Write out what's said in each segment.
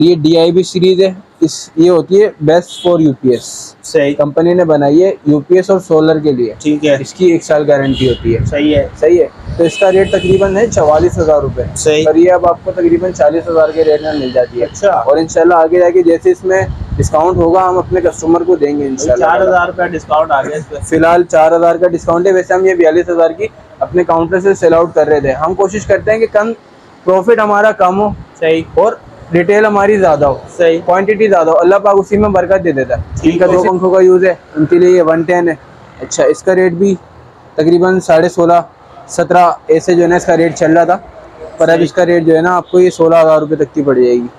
ये DIB series है। ये होती है बेस्ट फॉर यूपीएस। सही। कंपनी ने बनाई है यूपीएस और सोलर के लिए। ठीक है। इसकी 1 साल गारंटी होती है। सही है। सही है। तो इसका रेट तकरीबन है 44,000 रुपये। सही। और ये अब आपको तकरीबन 40,000 के रेट में मिल जाती है। अच्छा। और इंशाल्लाह आगे जाके जैसे इसमें डिस्काउंट होगा हम अपने कस्टमर को देंगे इंशाल्लाह। 4,000 रुपया डिस्काउंट आ गया इस पे। फिलहाल 4,000 का डिस्काउंट है। वैसे हम ये 42,000 की अपने काउंटर से सेल आउट कर रहे थे। हम कोशिश करते हैं कि कम प्रॉफिट हमारा कम हो। सही। और रिटेल हमारी ज़्यादा हो। सही। क्वांटिटी ज़्यादा हो, अल्लाह पाक उसी में बरकत दे देता है। ठीक इनका है। 2 पंखों का यूज़ है, उनके लिए ये 110 है। अच्छा, इसका रेट भी तकरीबन 16.5-17 ऐसे जो है ना इसका रेट चल रहा था। पर अब इसका रेट जो है ना आपको ये 16,000 रुपये तक की पड़ जाएगी।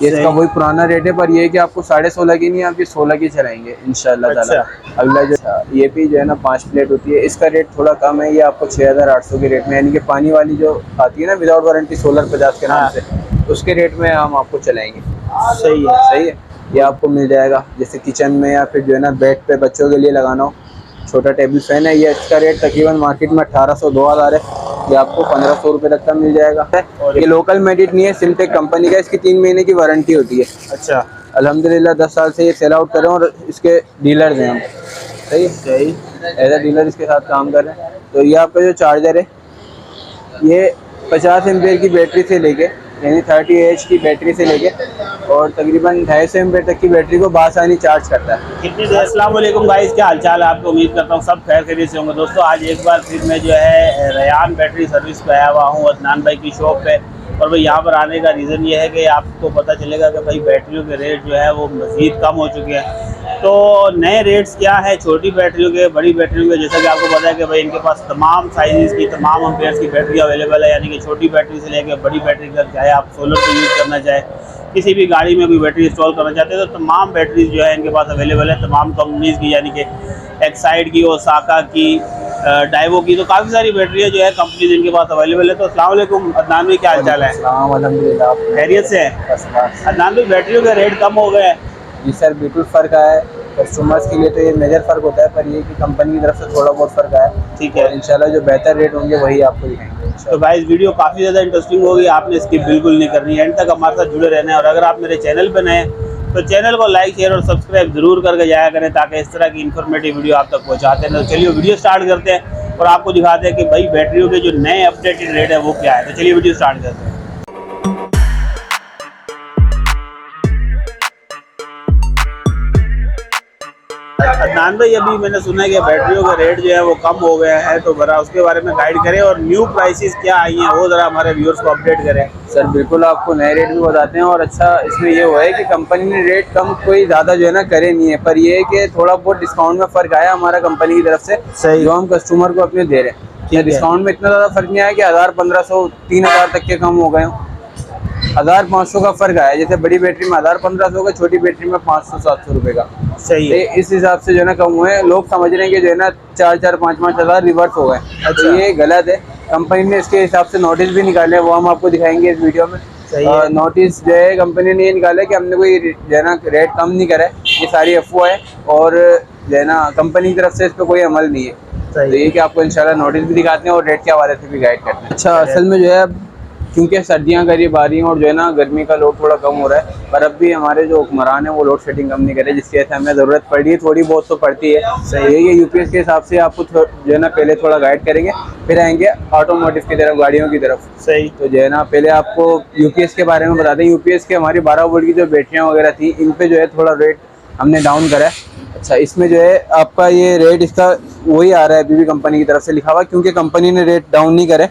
ये इसका वही पुराना रेट है, पर ये है कि आपको 16.5 की नहीं, आप ये 16 की चलाएंगे इंशाल्लाह ताला। अगला जो ये भी जो है ना 5 प्लेट होती है, इसका रेट थोड़ा कम है। ये आपको 6,800 के रेट में, यानी कि पानी वाली जो आती है ना विदाउट वारंटी सोलर 50 के नाम से, उसके रेट में हम आपको चलाएंगे। सही है। सही है। ये आपको मिल जाएगा जैसे किचन में या फिर जो है ना बेड पे बच्चों के लिए लगाना हो, छोटा टेबल फैन है। ये इसका रेट तकरीबन मार्केट में 1,800-2,000 है। ये आपको 1,500 रुपये तक का मिल जाएगा। ये लोकल मेडिट नहीं है, सिमटेक कंपनी का। इसकी 3 महीने की वारंटी होती है। अच्छा। अल्हम्दुलिल्लाह 10 साल से ये सेल आउट कर रहे हैं और इसके डीलर्स हैं हम। सही सही। एज ए डीलर इसके साथ काम कर रहे हैं। तो ये आपका जो चार्जर है ये 50 एम्पेयर की बैटरी से लेके, यानी 30 AH की बैटरी से लेके और तकरीबन 250 एम्पेयर तक की बैटरी को बासानी चार्ज करता है। कितनी देर। अस्सलाम वालेकुम गाइस, क्या हालचाल है आपको। उम्मीद करता हूँ सब खैर खैरियत से होंगे। दोस्तों आज एक बार फिर मैं जो है रयान बैटरी सर्विस पे आया हुआ हूँ, अदनान भाई की शॉप पे। और भाई यहाँ पर आने का रीज़न ये है कि आपको पता चलेगा कि भाई बैटरियों के रेट जो है वो मज़ीद कम हो चुके हैं। तो नए रेट्स क्या है छोटी बैटरियों के, बड़ी बैटरियों के। जैसा कि आपको पता है कि भाई इनके पास तमाम साइज़ की, तमाम अम्पेयर्स की बैटरी अवेलेबल है। यानी कि छोटी बैटरी से लेकर बड़ी बैटरी तक, चाहे आप सोलर को यूज़ करना चाहे, किसी भी गाड़ी में कोई बैटरी इंस्टॉल करना चाहते हैं तो तमाम बैटरीज जो है इनके पास अवेलेबल है। तमाम कंपनीज़ की, यानी कि एक्साइड की, ओसाका की, डाइवो की, तो काफ़ी सारी बैटरियाँ जो है कंपनीज इनके पास अवेलेबल है। तो अस्सलाम वालेकुम अदनान भाई, क्या हाल चाल है। अल्हम्दुलिल्लाह खैरियत से है। अदनान भाई बैटरियों के रेट कम हो गए हैं। जी सर, बिल्कुल फ़र्क आया है। कस्टमर्स के लिए तो ये मेजर फ़र्क होता है, पर ये कि कंपनी की तरफ से थोड़ा बहुत फ़र्क आया है। ठीक है। इंशाल्लाह जो बेहतर रेट होंगे वही आपको दिखाएंगे। तो गाइस वीडियो काफ़ी ज़्यादा इंटरेस्टिंग होगी, आपने स्किप बिल्कुल नहीं करनी है, एंड तक हमारे साथ जुड़े रहना है। और अगर आप मेरे चैनल पर नए हैं तो चैनल को लाइक, शेयर और सब्सक्राइब जरूर करके जाया करें, ताकि इस तरह की इन्फॉर्मेटिव वीडियो आप तक पहुंचाते हैं। तो चलिए वीडियो स्टार्ट करते हैं और आपको दिखाते हैं कि भाई बैटरियों के जो नए अपडेटेड रेट है वो क्या है। तो चलिए वीडियो स्टार्ट करते हैं। अदनान भाई, अभी मैंने सुना है कि बैटरियों के रेट जो है वो कम हो गया है, तो ज़रा उसके बारे में गाइड करें और न्यू प्राइसेस क्या आई हैं वो ज़रा हमारे व्यूअर्स को अपडेट करें। सर बिल्कुल, आपको नए रेट भी बताते हैं। और अच्छा इसमें ये हुआ है कि कंपनी ने रेट कम कोई ज़्यादा जो है ना करे नहीं है, पर ये है कि थोड़ा बहुत डिस्काउंट में फ़र्क आया हमारा कंपनी की तरफ से। सही। जो हम कस्टमर को अपने दे रहे हैं। डिस्काउंट में इतना ज़्यादा फ़र्क नहीं आया कि 1,000, 1,500, 3,000 तक के कम हो गए हों। 1,500 का फ़र्क आया। जैसे बड़ी बैटरी में 1,000, 1,500 का, छोटी बैटरी में 500-700 रुपये का। सही है। इस हिसाब से जो है ना कम हुए हैं। लोग समझ रहे हैं कि जो है ना 4-4, 5-5 हज़ार रिवर्स हो गए। अच्छा। तो ये गलत है। कंपनी ने इसके हिसाब से नोटिस भी निकाले, वो हम आपको दिखाएंगे इस वीडियो में। नोटिस जो है कंपनी ने ये निकाला कि हमने कोई जो है ना रेट कम नहीं करा है, ये सारी अफवाह है और जो है ना कंपनी की तरफ से इस पर कोई अमल नहीं है। तो ये कि आपको इंशाल्लाह नोटिस भी दिखाते हैं और रेट के हवाले से भी गाइड करते हैं। अच्छा, असल में जो है क्योंकि सर्दियाँ करीब आ रही हैं और जो है ना गर्मी का लोड थोड़ा कम हो रहा है, पर अब भी हमारे जो हुक्मरान है वो लोड शेडिंग कम नहीं कर रहे, जिसकी वजह से हमें ज़रूरत पड़ रही है। थोड़ी बहुत तो पड़ती है। सही है। ये यूपीएस के हिसाब से आपको जो है ना पहले थोड़ा गाइड करेंगे, फिर आएंगे ऑटोमोटिव की तरफ, गाड़ियों की तरफ। सही। तो जो है ना पहले आपको यूपीएस के बारे में बताते हैं। यूपीएस के हमारी 12 वोल्ट की जो बैटरियाँ वगैरह थी, इन पर जो है थोड़ा रेट हमने डाउन करा है। अच्छा, इसमें जो है आपका ये रेट इसका वही आ रहा है अभी भी कंपनी की तरफ से लिखा हुआ, क्योंकि कंपनी ने रेट डाउन नहीं करे।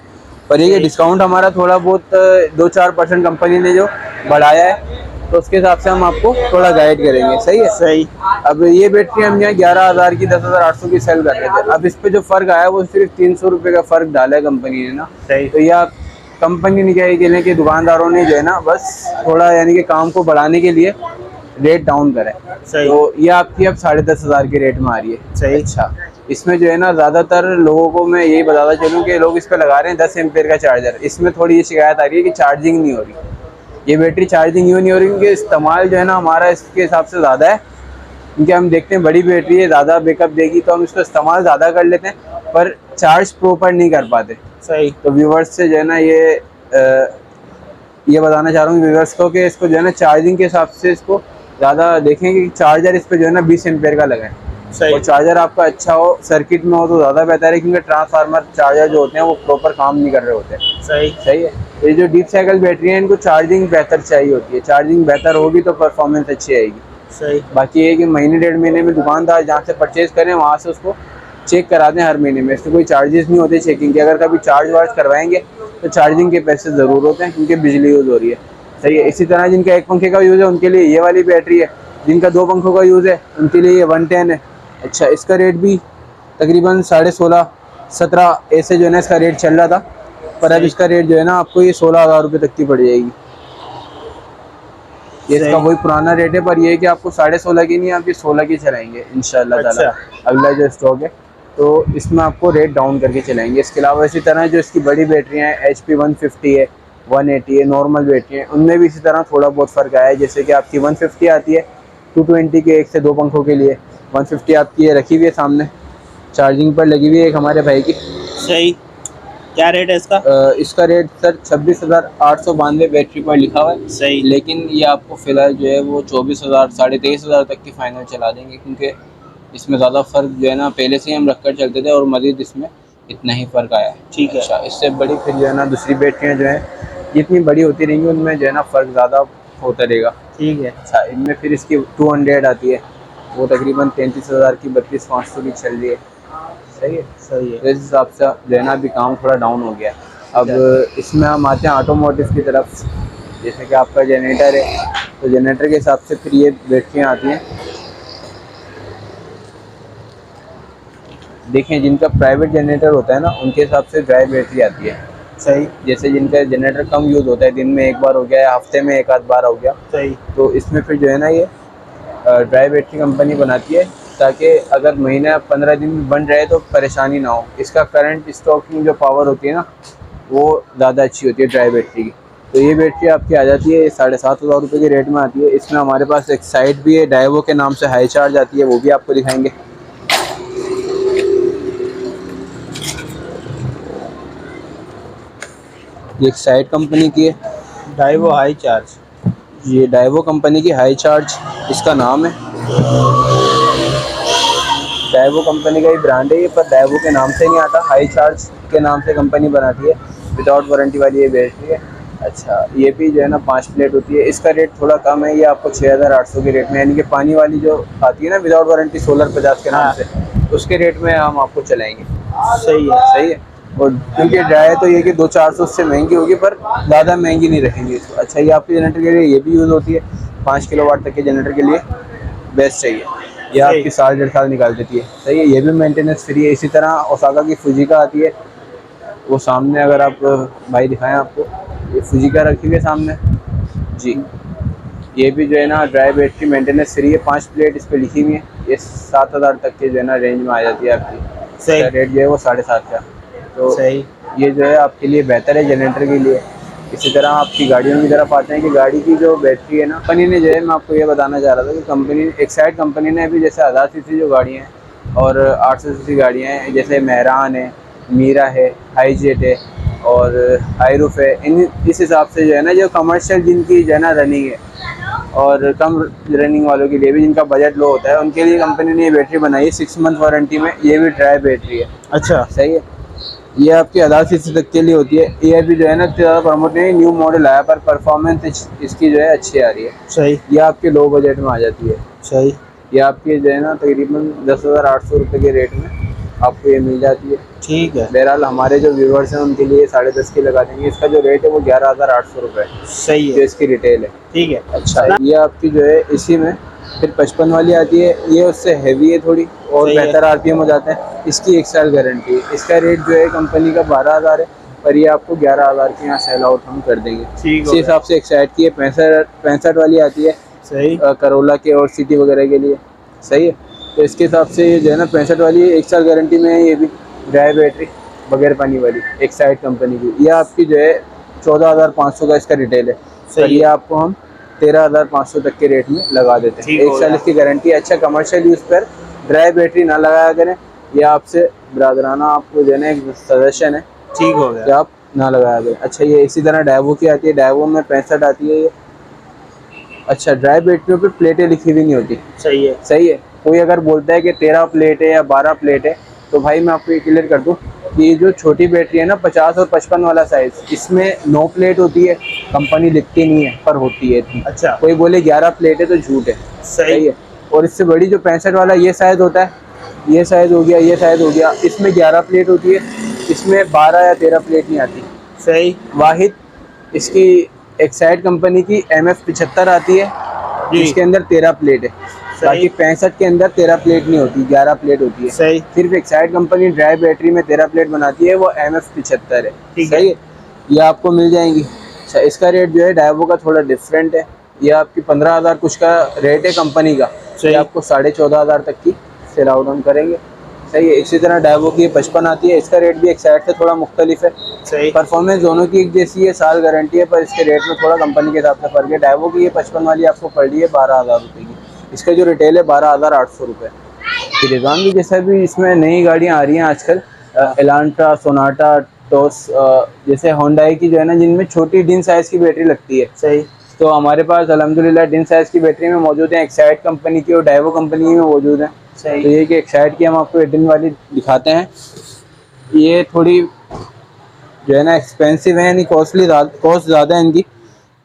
पर ये डिस्काउंट हमारा थोड़ा बहुत 2-4% कंपनी ने जो बढ़ाया है, तो उसके हिसाब से हम आपको थोड़ा गाइड करेंगे। सही है। सही। अब ये बैटरी हम यहाँ 11,000 की, 10,800 की सेल कर रहे थे। अब इस पे जो फ़र्क आया वो सिर्फ 300 रुपये का फ़र्क डाला है कंपनी ने ना। सही। तो यह कंपनी ने क्या ये कि दुकानदारों ने जो है ना बस थोड़ा यानी कि काम को बढ़ाने के लिए रेट डाउन करा है। तो ये आपकी अब 10,500 के रेट में आ रही है। सही। अच्छा, इसमें जो है ना ज़्यादातर लोगों को मैं यही बताता चलूँ कि लोग इस पे लगा रहे हैं 10 एम्पेयर का चार्जर। इसमें थोड़ी ये शिकायत आ रही है कि चार्जिंग नहीं हो रही। ये बैटरी चार्जिंग क्यों नहीं हो रही? क्योंकि इस्तेमाल जो है ना हमारा इसके हिसाब से ज़्यादा है। क्योंकि हम देखते हैं बड़ी बैटरी है, ज़्यादा बैकअप देगी, तो हम इसको इस्तेमाल ज़्यादा कर लेते हैं, पर चार्ज प्रॉपर नहीं कर पाते। सही। तो व्यूवर्स से जो है ना ये ये बताना चाह रहा हूँ व्यूअर्स को कि इसको जो है ना चार्जिंग के हिसाब से इसको ज़्यादा देखेंगे कि चार्जर इस पे जो है ना 20 एम्पेयर का लगा है सही और चार्जर आपका अच्छा हो, सर्किट में हो तो ज़्यादा बेहतर है, क्योंकि ट्रांसफार्मर चार्जर जो होते हैं वो प्रॉपर काम नहीं कर रहे होते हैं। सही सही है। तो ये जो डीप साइकिल बैटरी है इनको चार्जिंग बेहतर चाहिए होती है, चार्जिंग बेहतर होगी तो परफॉर्मेंस अच्छी आएगी। सही। बाकी ये है कि महीने 1.5 महीने में दुकानदार जहाँ से परचेज करें वहाँ से उसको चेक करा दें हर महीने में, इसके कोई चार्जेस नहीं होते चेकिंग के। अगर कभी चार्ज वार्ज करवाएंगे तो चार्जिंग के पैसे ज़रूर होते हैं, क्योंकि बिजली यूज़ हो रही है। सही है। इसी तरह जिनका एक पंखे का यूज़ है उनके लिए ये वाली बैटरी है, जिनका 2 पंखों का यूज़ है उनके लिए ये 110 है। अच्छा, इसका रेट भी तकरीबन 16.5-17 ऐसे जो है ना इसका रेट चल रहा था, पर अब इसका रेट जो है ना आपको ये 16,000 रुपये तक की पड़ जाएगी। ये इसका वही पुराना रेट है, पर ये है कि आपको 16.5 की नहीं, आप ये 16 की चलाएंगे इंशाल्लाह ताला। अगला जो स्टॉक है तो इसमें आपको रेट डाउन करके चलाएंगे। इसके अलावा इसी तरह जो इसकी बड़ी बैटरियाँ हैं HP 150 है, 180 है, नॉर्मल बैटरी है, उनमें भी इसी तरह थोड़ा बहुत फ़र्क आया है। जैसे कि आपकी 150 आती है 220 के 1 से 2 पंखों के लिए, 150 आपकी ये रखी हुई है सामने चार्जिंग पर लगी हुई है एक हमारे भाई की। सही। क्या रेट है इसका? इसका रेट सर 26,892 बैटरी पर लिखा हुआ है। सही। लेकिन ये आपको फ़िलहाल जो है वो 24,000 23,500 तक की फ़ाइनल चला देंगे, क्योंकि इसमें ज़्यादा फ़र्क जो है ना पहले से ही हम रख कर चलते थे और मज़ीद इसमें इतना ही फ़र्क आया है। ठीक है। अच्छा, इससे बड़ी फिर जो है ना दूसरी बैटरियाँ जो हैं जितनी बड़ी होती रहेंगी उनमें जो है ना फ़र्क ज़्यादा होता रहेगा। ठीक है। अच्छा, इनमें फिर इसकी 200 आती है, वो तकरीबन 33,000 की 32,500 की चल रही है। सही है। सही है। तो इस हिसाब से जो है ना अभी काम थोड़ा डाउन हो गया। अब इसमें हम आते हैं ऑटोमोटिव की तरफ। जैसे कि आपका जनरेटर है तो जनरेटर के हिसाब से फिर ये बैटरियाँ आती हैं। देखें, जिनका प्राइवेट जनरेटर होता है ना उनके हिसाब से ड्राई बैटरी आती है। सही। जैसे जिनका जनरेटर कम यूज़ होता है, दिन में एक बार हो गया या हफ्ते में एक आध बार हो गया, सही। तो इसमें फिर जो है ना ये ड्राई बैटरी कंपनी बनाती है, ताकि अगर महीना 15 दिन बन रहे तो परेशानी ना हो। इसका करंट स्टॉकिंग जो पावर होती है ना वो ज़्यादा अच्छी होती है ड्राई बैटरी की। तो ये बैटरी आपकी आ जाती है 7,500 रुपये के रेट में आती है। इसमें हमारे पास एक साइड भी है डाइवो के नाम से, हाई चार्ज आती है, वो भी आपको दिखाएंगे। ये एक साइड कंपनी की है, डाइवो हाई चार्ज। ये डाइवो कंपनी की हाई चार्ज इसका नाम है। डाइवो कंपनी का ही ब्रांड है ये, पर डाइवो के नाम से नहीं आता, हाई चार्ज के नाम से कंपनी बनाती है। विदाउट वारंटी वाली ये बैटरी है। अच्छा, ये भी जो है ना 5 प्लेट होती है। इसका रेट थोड़ा कम है, ये आपको 6,800 के रेट में, यानी कि पानी वाली जो आती है ना विदाउट वारंटी सोलर 50 के नाम से, उसके रेट में हम आपको चलाएंगे। सही है। सही है। और क्योंकि ड्राई है तो ये कि 200-400 से महंगी होगी, पर ज़्यादा महंगी नहीं रखेंगे इसको। अच्छा, ये आपके जनरेटर के लिए ये भी यूज़ होती है, 5 किलोवाट तक के जनरेटर के लिए बेस्ट चाहिए। ये आपकी 7-1.5 साल निकाल देती है। सही है। ये भी मेंटेनेंस फ्री है। इसी तरह ओसाका की फुजिका आती है, वो सामने अगर आप भाई दिखाएं आपको, ये फुजिका रखी हुई है सामने जी। ये भी जो है ना ड्राई बैटरी मेंटेनेंस फ्री है, 5 प्लेट इस पर लिखी हुई है। ये 7,000 तक के जो है ना रेंज में आ जाती है आपकी। सही। रेट जो है वो 7,500 का। तो सही। ये जो है आपके लिए बेहतर है जनरेटर के लिए। इसी तरह आपकी गाड़ियों की तरफ आते हैं कि गाड़ी की जो बैटरी है ना, कंपनी ने जो है, मैं आपको ये बताना चाह रहा था कि कंपनी एक्साइड कंपनी ने अभी जैसे 1000 सीसी जो गाड़ियाँ हैं और 800 सीसी गाड़ियाँ हैं, जैसे मेहरान है, मीरा है, हाई जेट है और हाई रूफ है, इस हिसाब से जो है ना जो कमर्शियल जिनकी जो है ना रनिंग है और कम रनिंग वालों के लिए भी, जिनका बजट लो होता है, उनके लिए कंपनी ने ये बैटरी बनाई है 6 मंथ वारंटी में। ये भी ड्राई बैटरी है। अच्छा। सही है। ये आपकी 1000 सीसी तक के लिए होती है। ये भी जो है ना ज़्यादा प्रमोट नहीं, न्यू मॉडल आया, पर परफॉर्मेंस इसकी जो है अच्छी आ रही है। सही। ये आपके लो बजट में आ जाती है। सही। ये आपकी जो है ना तकरीबन 10,800 रुपये के रेट में आपको ये मिल जाती है। ठीक है। बहरहाल हमारे जो व्यूवर्स हैं उनके लिए 10.5 की लगा देंगे। इसका जो रेट है वो 11,800 रुपये सही जो है। इसकी रिटेल है। ठीक है। अच्छा, ये आपकी जो है इसी में फिर 55 वाली आती है, ये उससे हैवी है थोड़ी और सही है। बेहतर RPM हो जाते हैं। इसकी 1 साल गारंटी है। इसका रेट जो है कंपनी का 12,000 है, पर ये आपको 11,000 के यहाँ सेल आउट हम कर देंगे। ठीक इसी हिसाब से एक साइड की है 65 वाली आती है, सही। करोला के और सिटी वगैरह के लिए। सही है। तो इसके हिसाब से ये जो है ना 65 वाली 1 साल गारंटी में है। ये भी ड्राई बैटरी बगैर पानी वाली एक साइड कंपनी की। ये आपकी जो है 14,500 का इसका रिटेल है, पर ये आपको हम 13,500 तक के रेट में लगा देते हैं। 1 साल इसकी गारंटी है। अच्छा, कमर्शियल यूज़ पर ड्राई बैटरी ना लगाया करें, ये आपसे ब्रादराना आपको जो है ना एक सजेशन है ठीक हो कि गया। आप ना लगाया गया। अच्छा, ये इसी तरह डाइवो की आती है, डाइवो में 65 आती है ये। अच्छा, ड्राई बैटरियों पे प्लेटें लिखी हुई नहीं होती। सही है। सही है। कोई अगर बोलता है कि 13 प्लेट है या 12 प्लेट है, तो भाई मैं आपको ये क्लियर कर दूं कि ये जो छोटी बैटरी है ना, 50 और 55 वाला साइज, इसमें 9 प्लेट होती है। कंपनी लिखती नहीं है पर होती है इतनी। अच्छा। कोई बोले 11 प्लेट है तो झूठ है। सही है। और इससे बड़ी जो 65 वाला ये साइज होता है, ये साइज हो गया, ये साइज हो गया, इसमें 11 प्लेट होती है, इसमें 12 या 13 प्लेट नहीं आती। सही। वाहिद इसकी एक्साइड कंपनी की MF75 आती है, जी। इसके अंदर 13 प्लेट है। बाकी 65 के अंदर 13 प्लेट नहीं होती, 11 प्लेट होती है। सही। सिर्फ एक्साइड कंपनी ड्राई बैटरी में 13 प्लेट बनाती है, वो MF75 है। ठीक है। सही है। ये आपको मिल जाएंगी। अच्छा, इसका रेट जो है डाइवो का थोड़ा डिफरेंट है। ये आपकी 15,000 कुछ का रेट है कंपनी का, ये आपको 14,500 तक की सेल आउट हम करेंगे। सही है। इसी तरह डाइवो की 55 आती है, इसका रेट भी एक्साइड से थोड़ा मुख्तलिफ है। सही। परफॉर्मेंस दोनों की एक जैसी है, साल गारंटी है, पर इसके रेट में थोड़ा कंपनी के हिसाब से फर्क है। डाइवो की ये 55 वाली आपको पड़ रही है 12,000 रुपये की, इसका जो रिटेल है 12,800 रुपये। रिजॉन भी जैसा भी इसमें नई गाड़ियाँ आ रही हैं आजकल, एलांट्रा, सोनाटा, टोस, जैसे होंडाई की जो है ना, जिनमें छोटी डिन साइज़ की बैटरी लगती है। सही। तो हमारे पास अल्हम्दुलिल्लाह डिन साइज़ की बैटरी में मौजूद है, एक्साइड कंपनी की और डाइवो कंपनी में मौजूद है। सही। तो ये कि एक्साइड की हम आपको डिन वाली दिखाते हैं। ये थोड़ी जो है ना एक्सपेंसिव है, यानी कॉस्ट ज़्यादा है इनकी,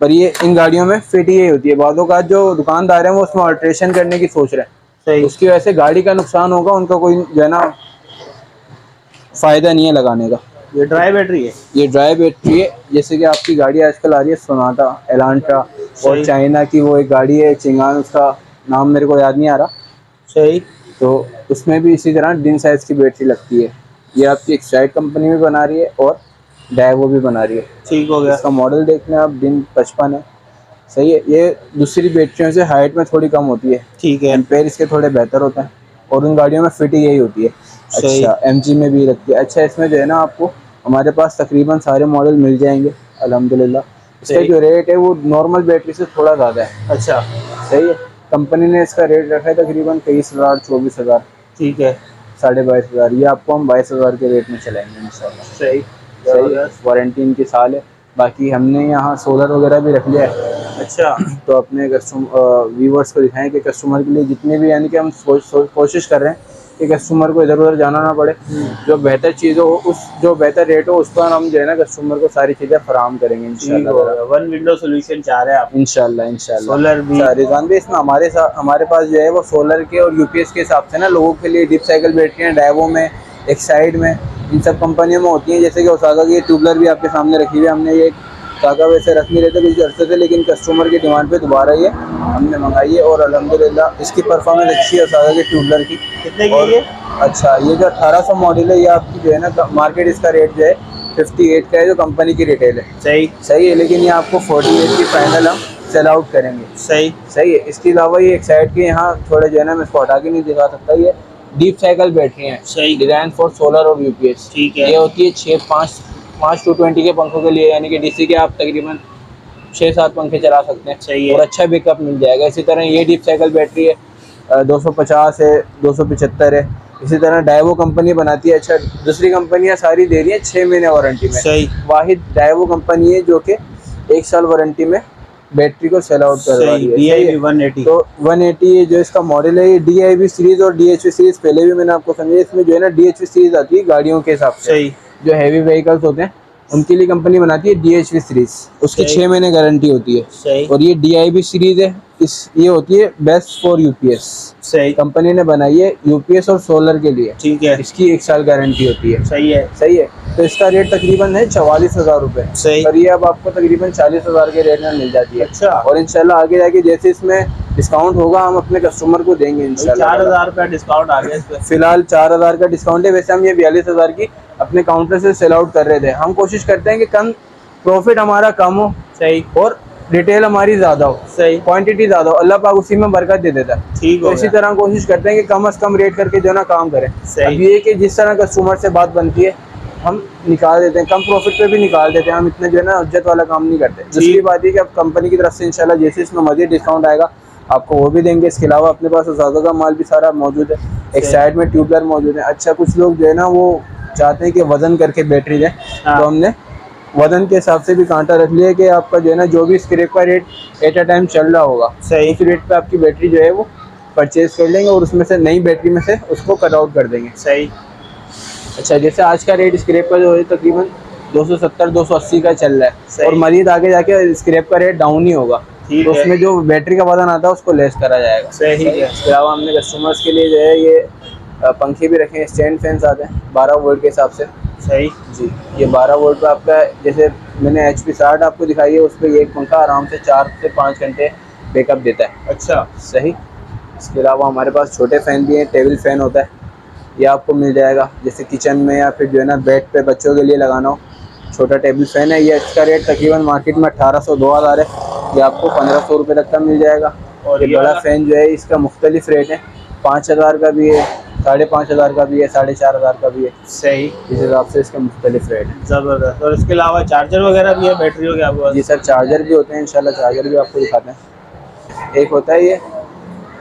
पर ये इन गाड़ियों में फिट यही होती है। बादों का जो दुकानदार है वो उसमें अल्ट्रेशन करने की सोच रहे हैं, सही। उसकी वजह से गाड़ी का नुकसान होगा, उनका कोई जो है ना फ़ायदा नहीं है लगाने का। ये ड्राई बैटरी है। ये ड्राई बैटरी है। जैसे कि आपकी गाड़ी आजकल आ रही है सोनाटा, एलांट्रा, और चाइना की वो एक गाड़ी है चिंगान, उसका नाम मेरे को याद नहीं आ रहा। सही। तो उसमें भी इसी तरह डिन साइज़ की बैटरी लगती है। ये आपकी एक्साइड कंपनी भी बना रही है और डाइवो भी बना रही है। ठीक हो गया। इसका मॉडल देख लें आप, डिन 55 है। सही है। ये दूसरी बैटरियों से हाइट में थोड़ी कम होती है, ठीक है। एम्पेयर इसके थोड़े बेहतर होते हैं, और उन गाड़ियों में फिट यही होती है। सही। अच्छा, MG में भी लगती है। अच्छा, इसमें जो है ना आपको हमारे पास तकरीबन सारे मॉडल मिल जाएंगे अल्हम्दुलिल्लाह। इसका जो रेट है वो नॉर्मल बैटरी से थोड़ा ज़्यादा है। अच्छा। सही है। कंपनी ने इसका रेट रखा है तकरीबन 23,000, 24,000, ठीक है। 22,500। ये आपको हम 22,000 के रेट में चलाएंगे इंशाल्लाह। सही। सही है। वारंटी इनकी साल है। बाकी हमने यहाँ सोलर वगैरह भी रख लिया है। अच्छा। तो अपने व्यूवर्स को दिखाएं कि कस्टमर के लिए जितने भी, यानी कि हम कोशिश कर रहे हैं कि कस्टमर को इधर उधर जाना ना पड़े, जो बेहतर चीज़ हो, उस जो बेहतर रेट हो उस पर हम जो है ना कस्टमर को सारी चीज़ें फराहम करेंगे इंशाल्लाह। वन विंडो सोल्यूशन चाह रहे हैं आप? इंशाल्लाह। सोलर भी। रिजवान भी इसमें हमारे पास जो है वो सोलर के और UPS के हिसाब से ना लोगों के लिए डिप साइकिल बैटरियाँ डाइवो में, एक्साइड में, इन सब कंपनियों में होती हैं। जैसे कि ओसाका की ट्यूबलर भी आपके सामने रखी हुई है। हमने ये ओसाका वैसे रख नहीं रहते कुछ अर्से से, लेकिन कस्टमर की डिमांड पे दोबारा ये हमने मंगाई है, और अल्हम्दुलिल्लाह इसकी परफॉर्मेंस अच्छी है ओसाका की ट्यूबलर की। कितने की है ये? अच्छा, ये जो 1800 मॉडल है, ये आपकी जो है ना मार्केट इसका रेट जो है 58 का है, जो कंपनी की रिटेल है। सही है। लेकिन ये आपको 48 की फाइनल हम सेल आउट करेंगे। सही है। इसके अलावा ये एक्साइड के यहाँ थोड़े जो है ना, मैं इसको हटा के नहीं दिखा सकता, ये डीप साइकिल बैटरी हैं, डिजाइन फॉर सोलर और UPS। ठीक है। ये होती है 5 220 के पंखों के लिए, यानी कि DC के आप तकरीबन 6-7 पंखे चला सकते हैं। सही है। और अच्छा बैकअप मिल जाएगा। इसी तरह ये डीप साइकिल बैटरी है, 250 है, 275 है। इसी तरह डाइवो कंपनी बनाती है। अच्छा, दूसरी कंपनियां सारी दे रही हैं 6 महीने वारंटी में। सही। वाहिद डाइवो कंपनी है जो कि 1 साल वारंटी में बैटरी को सेल आउट करवा रही है। DIV 180। तो 180 जो इसका मॉडल है, ये DIV सीरीज और DHV सीरीज पहले भी मैंने आपको समझाया। इसमें जो है ना DHV सीरीज आती है गाड़ियों के हिसाब से, जो हैवी व्हीकल्स होते हैं उनके लिए कंपनी बनाती है DHV सीरीज, उसकी 6 महीने गारंटी होती है। और ये DIV सीरीज है, ये होती है बेस्ट फॉर UPS। सही। कंपनी ने बनाई है UPS और सोलर के लिए। ठीक है। इसकी 1 साल गारंटी होती है। सही है। सही है। तो इसका रेट तकरीबन है 44,000 रुपये। सही। और ये अब आपको तकरीबन 40,000 के रेट में मिल जाती है। अच्छा। और इंशाल्लाह आगे जाके जैसे इसमें डिस्काउंट होगा हम अपने कस्टमर को देंगे इंशाल्लाह। 4,000 रुपया डिस्काउंट आ गया इस पे। फिलहाल 4,000 का डिस्काउंट है। वैसे हम ये 42,000 की अपने काउंटर से सेल आउट कर रहे थे। हम कोशिश करते हैं कि कम प्रॉफिट हमारा कम हो, सही, और रिटेल हमारी ज़्यादा हो, सही, क्वांटिटी ज़्यादा हो, अल्लाह पाक उसी में बरकत दे देता है। ठीक तो इसी तरह कोशिश करते हैं कि कम से कम रेट करके जो ना काम करें। सही। अब ये कि जिस तरह कस्टमर से बात बनती है हम निकाल देते हैं, कम प्रॉफिट पे भी निकाल देते हैं। हम इतने जो है ना इज्जत वाला काम नहीं करते। दूसरी बात है कि अब कंपनी की तरफ से इंशाल्लाह जैसे इसमें मज़ीद डिस्काउंट आएगा आपको वो भी देंगे। इसके अलावा अपने पास ओसाका का माल भी सारा मौजूद है, एक साइड में ट्यूबलर मौजूद है। अच्छा, कुछ लोग जो है ना वो चाहते हैं कि वजन करके बैटरी दें, तो हमने वजन के हिसाब से भी कांटा रख लिया कि आपका जो है ना जो भी स्क्रैप का रेट एट अ टाइम चल रहा होगा, सही। उस रेट पे आपकी बैटरी जो है वो परचेज कर लेंगे और उसमें से नई बैटरी में से उसको कट आउट कर देंगे। सही। अच्छा, जैसे आज का रेट स्क्रैप का जो है तकरीबन 270-280 का चल रहा सही। है और मजीद आगे जाके स्क्रैप का रेट डाउन ही होगा, ठीक तो है। उसमें जो बैटरी का वजन आता है उसको लेस करा जाएगा। सही है। इसके अलावा हमने कस्टमर्स के लिए जो है ये पंखे भी रखे हैं, स्टैंड फैंस आते हैं 12 वोल्ट के हिसाब से। सही। जी, ये 12 वोल्ट पे आपका, जैसे मैंने HP 60 आपको दिखाई है, उस पर एक पंखा आराम से 4 से 5 घंटे बैकअप देता है। अच्छा। सही। इसके अलावा हमारे पास छोटे फ़ैन भी हैं, टेबल फ़ैन होता है, ये आपको मिल जाएगा। जैसे किचन में या फिर जो है ना बेड पे बच्चों के लिए लगाना हो, छोटा टेबल फ़ैन है। ये इसका रेट तकरीबन मार्केट में 1800-2000 है, ये आपको 1500 रुपये तक का मिल जाएगा। और ये बड़ा फ़ैन जो है इसका मुख्तलिफ रेट है, 5000 का भी है, 5500 का भी है, 4500 का भी है। सही। इस हिसाब से इसके मुख्तलिफ रेट हैं। ज़बरदस्त। और इसके अलावा चार्जर वगैरह भी है बैटरियों के आपके पास? जी सर, चार्जर भी होते हैं, इंशाल्लाह चार्जर भी आपको दिखाते हैं। एक होता है ये,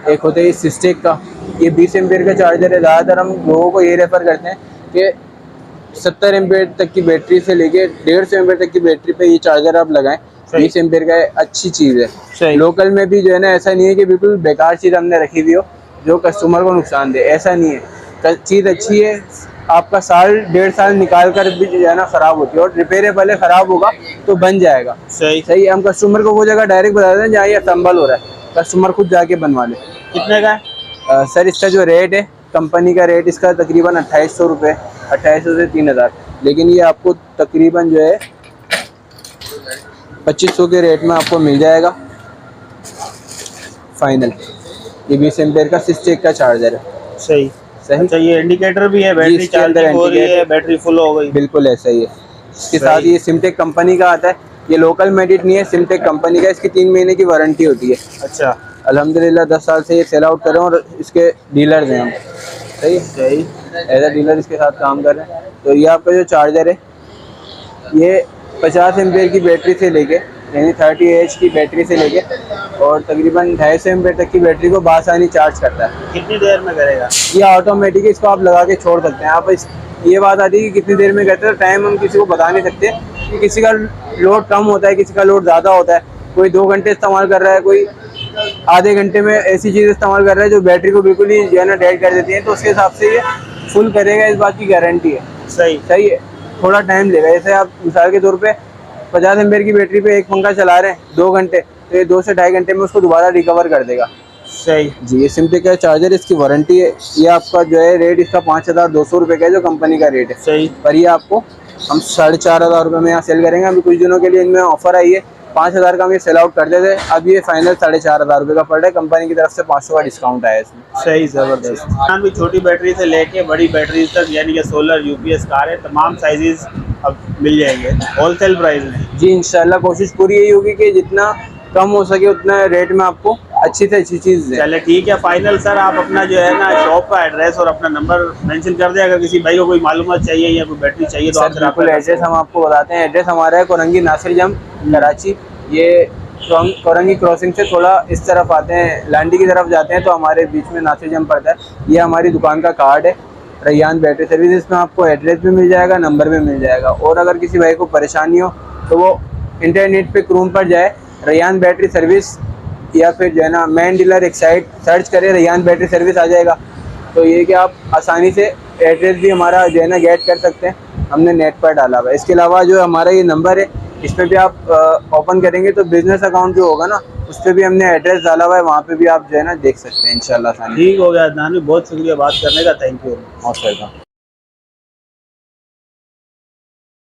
एक होता है ये सिस्टेक का, ये 20 एम्पेयर का चार्जर है। ज़्यादातर हम लोगों को ये रेफ़र करते हैं कि 70 एम्पेयर तक की बैटरी से लेके 150 एम्पेयर तक की बैटरी पे ये चार्जर आप लगाएं। 20 एम्पेयर का अच्छी चीज़ है। लोकल में भी जो है ना ऐसा नहीं है कि बिल्कुल बेकार चीज़ हमने रखी हुई हो जो कस्टमर को नुकसान दे, ऐसा नहीं है। चीज़ अच्छी है, आपका साल 1.5 साल निकाल कर भी जो है ना ख़राब होती है, और रिपेयरेबल है, ख़राब होगा तो बन जाएगा। सही। सही। हम कस्टमर को वो जगह डायरेक्ट बता देते हैं जहाँ ये असम्बल हो रहा है, कस्टमर खुद जाके बनवा ले। कितने का है? सर इसका जो रेट है, कंपनी का रेट इसका तकरीबन 2800 रुपये, 2800 से 3000, लेकिन ये आपको तकरीबन जो है 2500 के रेट में आपको मिल जाएगा फाइनल। ये 20 एम्पेयर का सिस्टेक का चार्जर है। सही। सही। अच्छा, ये इंडिकेटर भी है, जी, बैटरी इसके अंदर चार्जिंग हो रही है, इंडिकेटर, बैटरी फुल हो गई? बिल्कुल ऐसा ही है। इसके साथ ये सिमटेक कंपनी का आता है, ये लोकल मेडिट नहीं है, सिमटेक कंपनी का। इसकी 3 महीने की वारंटी होती है। अच्छा। अल्हम्दुलिल्लाह 10 साल से ये सेल आउट कर रहे हैं और इसके डीलर्स हैं हम। सही। सही। एज अ डीलर इसके साथ काम कर रहे हैं। तो ये आपका जो चार्जर है ये 50 एम्पेयर की बैटरी से लेके, यानी 30Ah की बैटरी से लेके और तकरीबन 250 एम्पेयर तक की बैटरी को बासानी चार्ज करता है। कितनी देर में करेगा? ये ऑटोमेटिक है, इसको आप लगा के छोड़ सकते हैं। आप ये बात आती है कि कितनी देर में करते हैं, टाइम हम किसी को बता नहीं सकते कि किसी का लोड कम होता है, किसी का लोड ज़्यादा होता है। कोई 2 घंटे इस्तेमाल कर रहा है, कोई आधे घंटे में ऐसी चीज़ इस्तेमाल कर रहा है जो बैटरी को बिल्कुल ही जो है ना डेड कर देती है, तो उसके हिसाब से ये फुल करेगा, इस बात की गारंटी है। सही। सही है। थोड़ा टाइम लेगा, जैसे आप मिसाल के तौर पे 50 एम्पेयर की बैटरी पे एक पंखा चला रहे हैं 2 घंटे, तो ये 2 से 2.5 घंटे में उसको दोबारा रिकवर कर देगा। सही। जी, ये सिमटेक का चार्जर, इसकी वारंटी है। ये आपका जो है रेट इसका 5200 रुपये का है, जो कंपनी का रेट है। सही। पर ये आपको हम 4500 रुपये में यहाँ सेल करेंगे। अभी कुछ दिनों के लिए इनमें ऑफर आई है, 5000 का हम ये सेल आउट करते थे, अब ये फाइनल 4500 रुपये का पड़ रहा है। कंपनी की तरफ से 500 का डिस्काउंट आया है इसमें। सही। ज़बरदस्त। हम भी छोटी बैटरी से लेके बड़ी बैटरी तक, यानी कि सोलर, UPS कारें, तमाम साइजेस अब मिल जाएंगे होलसेल प्राइस में। जी इंशाल्लाह कोशिश पूरी यही होगी कि जितना कम हो सके उतना रेट में आपको अच्छी से अच्छी चीज़ दें। चले ठीक है। फाइनल सर आप अपना जो है ना शॉप का एड्रेस और अपना नंबर मेंशन कर दें, अगर किसी भाई को कोई मालूमात चाहिए या कोई बैटरी चाहिए तो आपसे बिल्कुल एड्रेस हम आपको बताते हैं। एड्रेस हमारा है कोरंगी नासिर जंग, कराची। ये कोरंगी क्रॉसिंग से थोड़ा इस तरफ आते हैं, लांडी की तरफ जाते हैं तो हमारे बीच में नासिर जंग पड़ता है। ये हमारी दुकान का कार्ड है, रैयान बैटरी सर्विस। इसमें आपको एड्रेस भी मिल जाएगा, नंबर भी मिल जाएगा। और अगर किसी भाई को परेशानी हो तो वो इंटरनेट पे क्रोम पर जाए, रैयान बैटरी सर्विस, या फिर जो है ना मैन डीलर एक साइट सर्च करें, रैयान बैटरी सर्विस आ जाएगा। तो ये कि आप आसानी से एड्रेस भी हमारा जो है ना गेट कर सकते हैं, हमने नेट पर डाला हुआ है। इसके अलावा जो हमारा ये नंबर है, इस पर भी आप ओपन करेंगे तो बिजनेस अकाउंट जो होगा ना, उस पर भी हमने एड्रेस डाला हुआ है, वहाँ पे भी आप जो है ना देख सकते हैं इंशाल्लाह। ठीक हो गया अदनान, बहुत शुक्रिया बात करने का, थैंक यू। Most welcome.